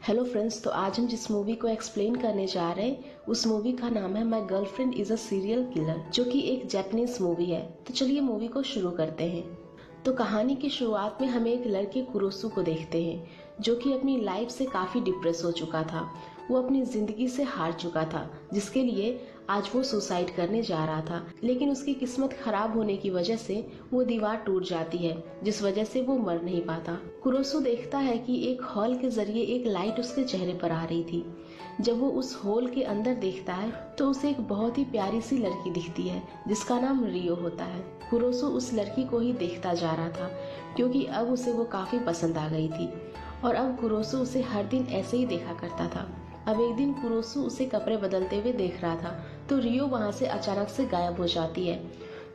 Hello friends, तो आज हम जिस मूवी को एक्सप्लेन करने जा रहे हैं उस मूवी का नाम है my girlfriend is a serial killer, जो कि एक जापानीज मूवी है। तो चलिए मूवी को शुरू करते हैं। तो कहानी की शुरुआत में हमें एक लड़के कुरोसु को देखते हैं, जो कि अपनी लाइफ से काफी डिप्रेस हो चुका था। वो अपनी जिंदगी से हार चुका था, जिसके लिए आज वो सुसाइड करने जा रहा था। लेकिन उसकी किस्मत खराब होने की वजह से वो दीवार टूट जाती है, जिस वजह से वो मर नहीं पाता। कुरोसु देखता है कि एक हॉल के जरिए एक लाइट उसके चेहरे पर आ रही थी। जब वो उस हॉल के अंदर देखता है तो उसे एक बहुत ही प्यारी सी लड़की दिखती है, जिसका नाम रियो होता है। कुरोसु उस लड़की को ही देखता जा रहा था, क्योंकि अब उसे वो काफी पसंद आ गई थी और अब कुरोसु उसे हर दिन ऐसे ही देखा करता था। अब एक दिन कुरोसु उसे कपड़े बदलते हुए देख रहा था, तो रियो वहाँ से अचानक से गायब हो जाती है।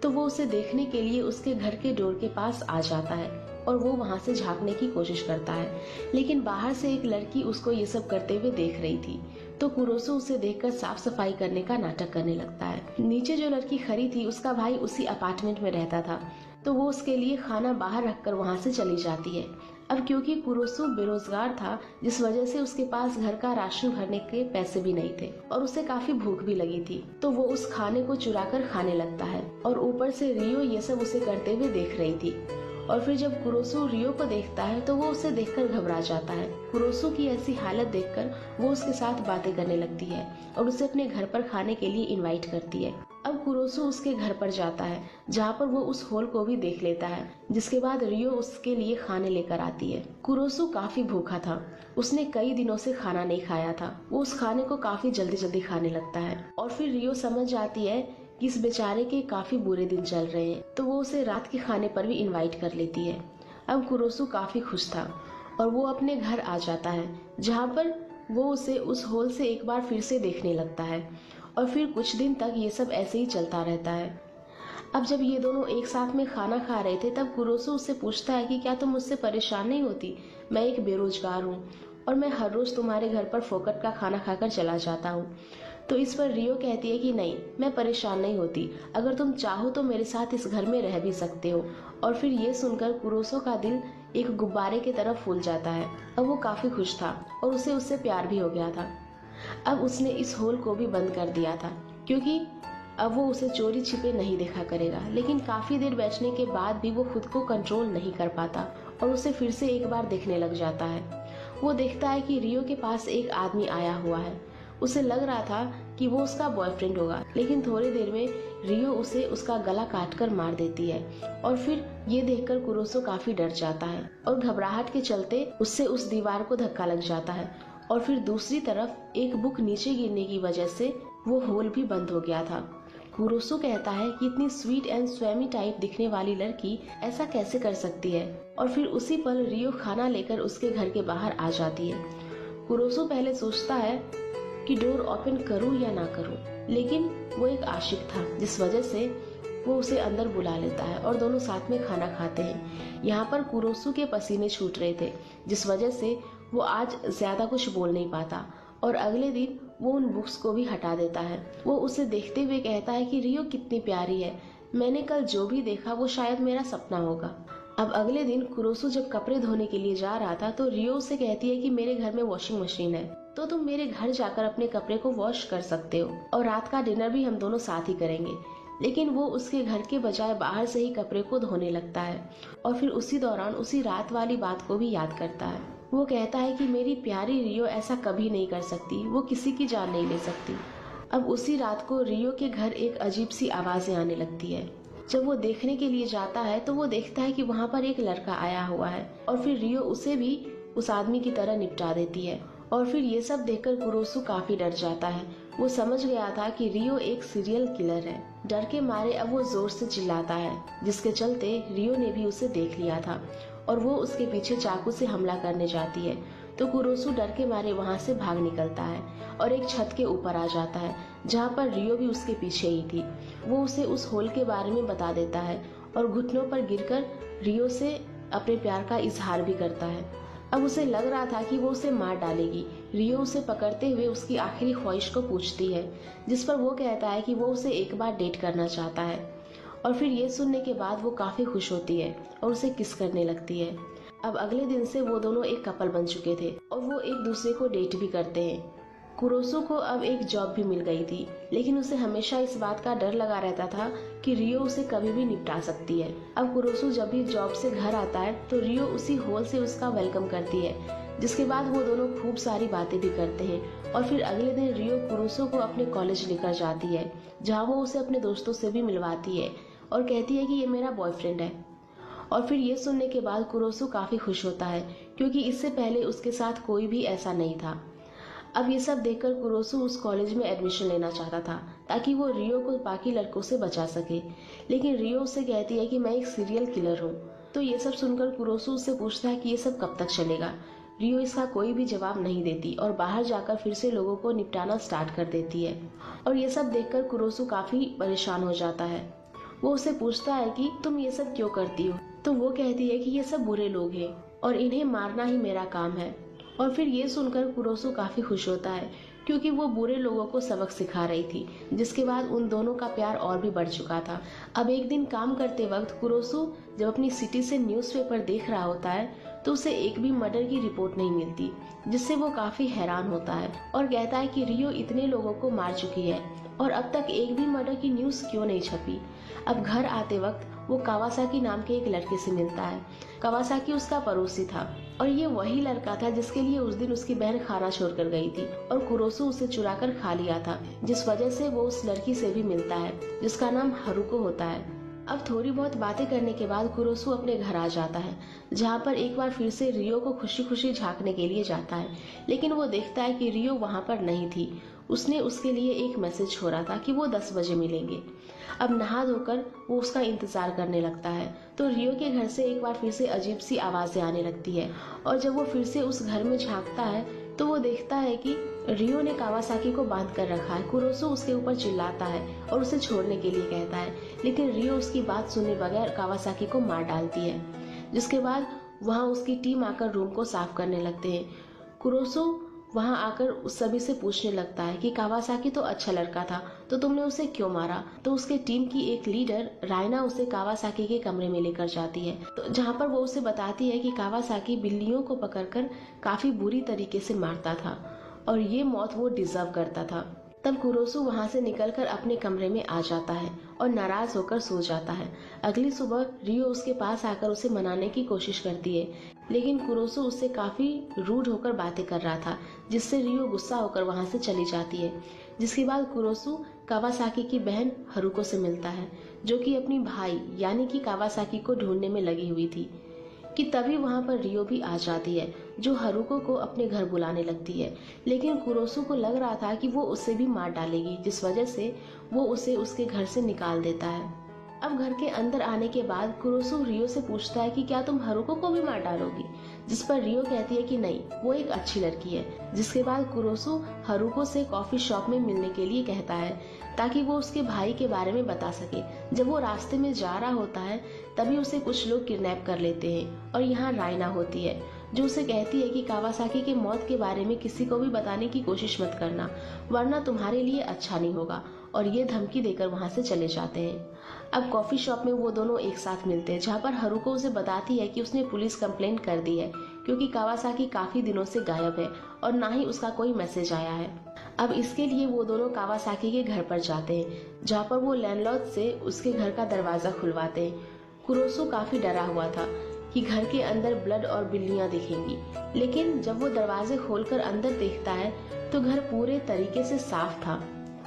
तो वो उसे देखने के लिए उसके घर के डोर के पास आ जाता है और वो वहाँ से झांकने की कोशिश करता है, लेकिन बाहर से एक लड़की उसको ये सब करते हुए देख रही थी। तो कुरोसु उसे देखकर साफ सफाई करने का नाटक करने लगता है। नीचे जो लड़की खड़ी थी उसका भाई उसी अपार्टमेंट में रहता था, तो वो उसके लिए खाना बाहर रखकर वहाँ से चली जाती है। अब क्योंकि कुरोसु बेरोजगार था, जिस वजह से उसके पास घर का राशन भरने के पैसे भी नहीं थे और उसे काफी भूख भी लगी थी, तो वो उस खाने को चुरा कर खाने लगता है और ऊपर से रियो ये सब उसे करते हुए देख रही थी। और फिर जब कुरोसु रियो को देखता है तो वो उसे देखकर घबरा जाता है। कुरोसु की ऐसी हालत देखकर वो उसके साथ बातें करने लगती है और उसे अपने घर पर खाने के लिए इनवाइट करती है। अब कुरोसु उसके घर पर जाता है, जहाँ पर वो उस हॉल को भी देख लेता है, जिसके बाद रियो उसके लिए खाने लेकर आती है। कुरोसु काफी भूखा था, उसने कई दिनों से खाना नहीं खाया था। वो उस खाने को काफी जल्दी जल्दी खाने लगता है और फिर रियो समझ जाती है कि इस बेचारे के काफी बुरे दिन चल रहे हैं, तो वो उसे रात के खाने पर भी इनवाइट कर लेती है। अब कुरोसु काफी खुश था और वो अपने घर आ जाता है, जहाँ पर वो उसे उस हॉल से एक बार फिर से देखने लगता है और फिर कुछ दिन तक ये सब ऐसे ही चलता रहता है। अब जब ये दोनों एक साथ में खाना खा रहे थे, तब कुरोसु उससे पूछता है कि क्या तुम मुझसे परेशान नहीं होती? मैं एक बेरोजगार हूँ और मैं हर रोज तुम्हारे घर पर फोकट का खाना खाकर चला जाता हूँ। तो इस पर रियो कहती है कि नहीं, मैं परेशान नहीं होती, अगर तुम चाहो तो मेरे साथ इस घर में रह भी सकते हो। और फिर ये सुनकर कुरोसु का दिल एक गुब्बारे की तरह फूल जाता है। अब वो काफी खुश था और उसे उससे प्यार भी हो गया था। अब उसने इस होल को भी बंद कर दिया था, क्योंकि अब वो उसे चोरी छिपे नहीं देखा करेगा। लेकिन काफी देर बैठने के बाद भी वो खुद को कंट्रोल नहीं कर पाता और उसे फिर से एक बार देखने लग जाता है। वो देखता है कि रियो के पास एक आदमी आया हुआ है। उसे लग रहा था कि वो उसका बॉयफ्रेंड होगा, लेकिन थोड़ी देर में रियो उसे उसका गला काटकर मार देती है और फिर ये देखकर कुरोसु काफी डर जाता है और घबराहट के चलते उससे उस दीवार को धक्का लग जाता है और फिर दूसरी तरफ एक बुक नीचे गिरने की वजह से वो होल भी बंद हो गया था। कुरोसु कहता है कि इतनी स्वीट एंड स्वैमी टाइप दिखने वाली लड़की ऐसा कैसे कर सकती है, और फिर उसी पल रियो खाना लेकर उसके घर के बाहर आ जाती है। कुरोसु पहले सोचता है कि डोर ओपन करूं या ना करूं, लेकिन वो एक आशिक था, जिस वजह से वो उसे अंदर बुला लेता है और दोनों साथ में खाना खाते हैं। यहाँ पर कुरोसु के पसीने छूट रहे थे, जिस वजह से वो आज ज्यादा कुछ बोल नहीं पाता और अगले दिन वो उन बुक्स को भी हटा देता है। वो उसे देखते हुए कहता है कि रियो कितनी प्यारी है, मैंने कल जो भी देखा वो शायद मेरा सपना होगा। अब अगले दिन कुरोसु जब कपड़े धोने के लिए जा रहा था, तो रियो उसे कहती है कि मेरे घर में वॉशिंग मशीन है, तो तुम मेरे घर जाकर अपने कपड़े को वॉश कर सकते हो और रात का डिनर भी हम दोनों साथ ही करेंगे। लेकिन वो उसके घर के बजाय बाहर से ही कपड़े को धोने लगता है और फिर उसी दौरान उसी रात वाली बात को भी याद करता है। वो कहता है कि मेरी प्यारी रियो ऐसा कभी नहीं कर सकती, वो किसी की जान नहीं ले सकती। अब उसी रात को रियो के घर एक अजीब सी आवाजें आने लगती है। जब वो देखने के लिए जाता है तो वो देखता है कि वहाँ पर एक लड़का आया हुआ है और फिर रियो उसे भी उस आदमी की तरह निपटा देती है। और फिर ये सब देखकर कुरोसु काफी डर जाता है। वो समझ गया था कि रियो एक सीरियल किलर है। डर के मारे अब वो जोर से चिल्लाता है, जिसके चलते रियो ने भी उसे देख लिया था और वो उसके पीछे चाकू से हमला करने जाती है। तो कुरोसु डर के मारे वहाँ से भाग निकलता है और एक छत के ऊपर आ जाता है, जहाँ पर रियो भी उसके पीछे ही थी। वो उसे उस होल के बारे में बता देता है और घुटनों पर गिरकर रियो से अपने प्यार का इजहार भी करता है। अब उसे लग रहा था कि वो उसे मार डालेगी। रियो उसे पकड़ते हुए उसकी आखिरी ख्वाहिश को पूछती है, जिस पर वो कहता है कि वो उसे एक बार डेट करना चाहता है और फिर ये सुनने के बाद वो काफी खुश होती है और उसे किस करने लगती है। अब अगले दिन से वो दोनों एक कपल बन चुके थे और वो एक दूसरे को डेट भी करते हैं। कुरोसो को अब एक जॉब भी मिल गई थी, लेकिन उसे हमेशा इस बात का डर लगा रहता था कि रियो उसे कभी भी निपटा सकती है। अब कुरोसो जब भी जॉब से घर आता है तो रियो उसी हॉल से उसका वेलकम करती है, जिसके बाद वो दोनों खूब सारी बातें भी करते हैं। और फिर अगले दिन रियो कुरोसो को अपने कॉलेज लेकर जाती है, जहाँ वो उसे अपने दोस्तों से भी मिलवाती है और कहती है कि ये मेरा बॉयफ्रेंड है। और फिर ये सुनने के बाद कुरोसो काफी खुश होता है, क्योंकि इससे पहले उसके साथ कोई भी ऐसा नहीं था। अब ये सब देखकर कुरोसो उस कॉलेज में एडमिशन लेना चाहता था, ताकि वो रियो को बाकी लड़कों से बचा सके। लेकिन रियो उससे कहती है कि मैं एक सीरियल किलर हूँ। तो ये सब सुनकर कुरोसो उससे पूछता है कि ये सब कब तक चलेगा। रियो इसका कोई भी जवाब नहीं देती और बाहर जाकर फिर से लोगों को निपटाना स्टार्ट कर देती है। और ये सब देखकर कुरोसो काफी परेशान हो जाता है। वो उससे पूछता है कि तुम ये सब क्यों करती हो। तो वो कहती है कि ये सब बुरे लोग हैं और इन्हें मारना ही मेरा काम है। और फिर ये सुनकर कुरोसो काफी खुश होता है, क्योंकि वो बुरे लोगों को सबक सिखा रही थी, जिसके बाद उन दोनों का प्यार और भी बढ़ चुका था। अब एक दिन काम करते वक्त कुरोसो जब अपनी सिटी से न्यूज़पेपर देख रहा होता है तो उसे एक भी मर्डर की रिपोर्ट नहीं मिलती, जिससे वो काफी हैरान होता है और कहता है कि रियो इतने लोगों को मार चुकी है और अब तक एक भी मर्डर की न्यूज क्यों नहीं छपी। अब घर आते वक्त वो कावासाकी नाम के एक लड़के से मिलता है। कावासाकी उसका पड़ोसी था और ये वही लड़का था जिसके लिए उस दिन उसकी बहन खाना छोड़कर गई थी और कुरोसो उसे चुराकर खा लिया था, जिस वजह से वो उस लड़की से भी मिलता है जिसका नाम हारुको होता है। अब थोड़ी बहुत बातें करने के बाद कुरोसो अपने घर आ जाता है, जहाँ पर एक बार फिर से रियो को खुशी खुशी झांकने के लिए जाता है, लेकिन वो देखता है कि रियो वहाँ पर नहीं थी। उसने उसके लिए एक मैसेज छोड़ा था कि वो 10 बजे मिलेंगे। अब नहा धोकर वो उसका इंतजार करने लगता है तो रियो के घर से एक बार फिर से अजीब सी आवाजें आने लगती है और जब वो फिर से उस घर में झांकता है तो वो देखता है कि रियो ने कावासाकी को बांध कर रखा है। कुरोसो उसके ऊपर चिल्लाता है और उसे छोड़ने के लिए कहता है, लेकिन रियो उसकी बात सुने बगैर कावासाकी को मार डालती है, जिसके बाद वहाँ उसकी टीम आकर रूम को साफ करने लगते हैं। कुरोसो वहां आकर उस सभी से पूछने लगता है कि कावासाकी तो अच्छा लड़का था, तो तुमने उसे क्यों मारा। तो उसके टीम की एक लीडर रायना उसे कावासाकी के कमरे में लेकर जाती है, तो जहां पर वो उसे बताती है कि कावासाकी बिल्लियों को पकड़कर काफी बुरी तरीके से मारता था और ये मौत वो डिजर्व करता था। तब कुरोसो वहां से निकलकर अपने कमरे में आ जाता है और नाराज होकर सो जाता है। अगली सुबह रियो उसके पास आकर उसे मनाने की कोशिश करती है, लेकिन कुरोसो उससे काफी रूड होकर बातें कर रहा था, जिससे रियो गुस्सा होकर वहां से चली जाती है। जिसके बाद कुरोसो कावासाकी की बहन हारुको से मिलता है, जो कि अपनी भाई यानी कि कावासाकी को ढूंढने में लगी हुई थी, कि तभी वहां पर रियो भी आ जाती है, जो हारुको को अपने घर बुलाने लगती है। लेकिन कुरोसो को लग रहा था कि वो उसे भी मार डालेगी, जिस वजह से वो उसे उसके घर से निकाल देता है। अब घर के अंदर आने के बाद कुरोसो रियो से पूछता है कि क्या तुम हारुको को भी मार डालोगी, जिस पर रियो कहती है कि नहीं, वो एक अच्छी लड़की है। जिसके बाद कुरोसो हारुको से कॉफी शॉप में मिलने के लिए कहता है, ताकि वो उसके भाई के बारे में बता सके। जब वो रास्ते में जा रहा होता है तभी उसे कुछ लोग किडनैप कर लेते हैं और यहाँ रायना होती है, जो उसे कहती है कि कावासाकी के मौत के बारे में किसी को भी बताने की कोशिश मत करना, वरना तुम्हारे लिए अच्छा नहीं होगा, और ये धमकी देकर वहाँ से चले जाते हैं। अब कॉफी शॉप में वो दोनों एक साथ मिलते हैं, जहाँ पर हारुको उसे बताती है कि उसने पुलिस कंप्लेंट कर दी है, क्योंकि कावासाकी काफी दिनों से गायब है और ना ही उसका कोई मैसेज आया है। अब इसके लिए वो दोनों कावासाकी के घर पर जाते हैं, जहाँ पर वो लैंडलॉर्ड से उसके घर का दरवाजा खुलवाते हैं। कुरोसो काफी डरा हुआ था कि घर के अंदर ब्लड और बिल्लियां दिखेंगी, लेकिन जब वो दरवाजे खोलकर अंदर देखता है तो घर पूरे तरीके से साफ था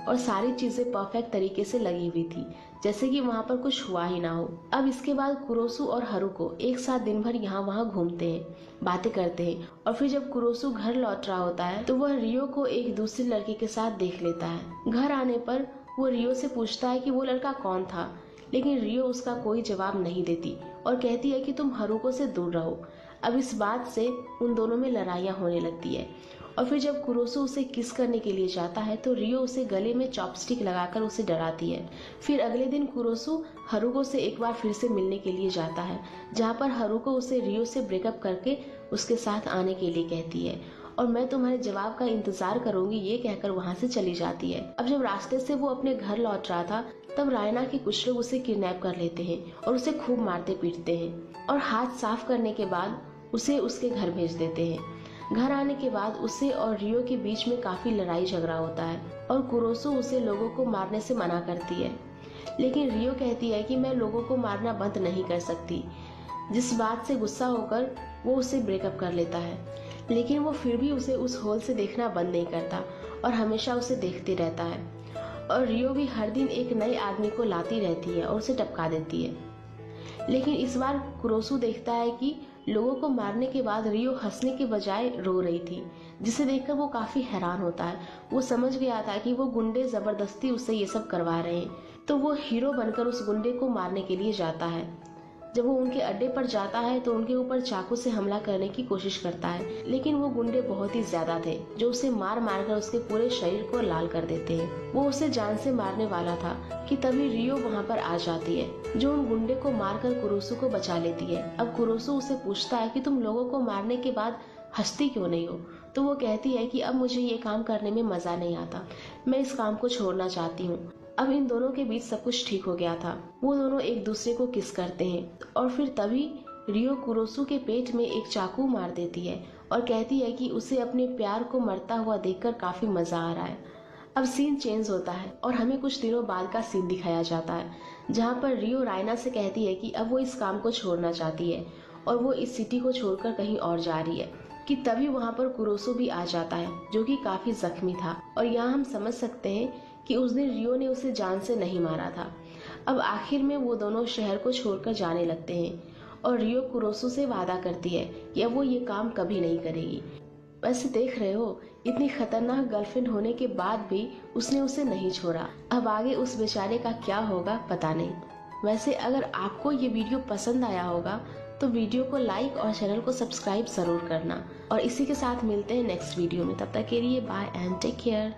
और सारी चीजें परफेक्ट तरीके से लगी हुई थी, जैसे कि वहाँ पर कुछ हुआ ही ना हो। अब इसके बाद कुरोसो और हारुको एक साथ दिन भर यहाँ वहाँ घूमते हैं, बातें करते हैं, और फिर जब कुरोसो घर लौट रहा होता है तो वह रियो को एक दूसरे लड़के के साथ देख लेता है। घर आने पर वो रियो से पूछता है कि वो लड़का कौन था, लेकिन रियो उसका कोई जवाब नहीं देती और कहती है कि तुम हारुको से दूर रहो। अब इस बात से उन दोनों में लड़ाइयाँ होने लगती है, और फिर जब कुरोसो उसे किस करने के लिए जाता है तो रियो उसे गले में चॉपस्टिक लगाकर उसे डराती है। फिर अगले दिन कुरोसो हारुको से एक बार फिर से मिलने के लिए जाता है, जहाँ पर हारुको उसे रियो से ब्रेकअप करके उसके साथ आने के लिए कहती है और मैं तुम्हारे जवाब का इंतजार करूंगी, ये कहकर वहाँ से चली जाती है। अब जब रास्ते से वो अपने घर लौट रहा था तब रायना के कुछ लोग उसे किडनैप कर लेते हैं और उसे खूब मारते पीटते हैं, और हाथ साफ करने के बाद उसे उसके घर भेज देते हैं। घर आने के बाद उसे और रियो के बीच में काफी लड़ाई झगड़ा होता है और कुरोसो उसे लोगों को मारने से मना करती है, लेकिन रियो कहती है कि मैं लोगों को मारना बंद नहीं कर सकती, जिस बात से गुस्सा होकर वो उसे ब्रेकअप कर लेता है। लेकिन वो फिर भी उसे उस होल से देखना बंद नहीं करता और हमेशा उसे देखते रहता है। और रियो भी हर दिन एक नए आदमी को लाती रहती है और उसे टपका देती है। लेकिन इस बार कुरोसो देखता है कि लोगों को मारने के बाद रियो हंसने के बजाय रो रही थी, जिसे देखकर वो काफी हैरान होता है। वो समझ गया था कि वो गुंडे जबरदस्ती उससे ये सब करवा रहे हैं, तो वो हीरो बनकर उस गुंडे को मारने के लिए जाता है। जब वो उनके अड्डे पर जाता है तो उनके ऊपर चाकू से हमला करने की कोशिश करता है, लेकिन वो गुंडे बहुत ही ज्यादा थे जो उसे मार मार कर उसके पूरे शरीर को लाल कर देते हैं। वो उसे जान से मारने वाला था कि तभी रियो वहाँ पर आ जाती है, जो उन गुंडे को मारकर कुरोसो को बचा लेती है। अब कुरोसो उसे पूछता है कि तुम लोगों को मारने के बाद हंसती क्यों नहीं हो? तो वो कहती है कि अब मुझे ये काम करने में मजा नहीं आता, मैं इस काम को छोड़ना चाहती हूँ। अब इन दोनों के बीच सब कुछ ठीक हो गया था। वो दोनों एक दूसरे को किस करते हैं और फिर तभी रियो कुरोसो के पेट में एक चाकू मार देती है और कहती है कि उसे अपने प्यार को मरता हुआ देखकर काफी मजा आ रहा है। अब सीन चेंज होता है और हमें कुछ दिनों बाद का सीन दिखाया जाता है, जहाँ पर रियो रायना से कहती है कि अब वो इस काम को छोड़ना चाहती है और वो इस सिटी को छोड़कर कहीं और जा रही है। कि तभी वहाँ पर कुरोसो भी आ जाता है, जो कि काफी जख्मी था। और यहाँ हम समझ सकते हैं कि उस दिन रियो ने उसे जान से नहीं मारा था। अब आखिर में वो दोनों शहर को छोड़कर जाने लगते हैं और रियो कुरोसो से वादा करती है कि अब वो ये काम कभी नहीं करेगी। वैसे देख रहे हो, इतनी खतरनाक गर्लफ्रेंड होने के बाद भी उसने उसे नहीं छोड़ा। अब आगे उस बेचारे का क्या होगा पता नहीं। वैसे अगर आपको ये वीडियो पसंद आया होगा तो वीडियो को लाइक और चैनल को सब्सक्राइब जरूर करना। और इसी के साथ मिलते हैं नेक्स्ट वीडियो में। तब तक के लिए बाय एंड टेक केयर।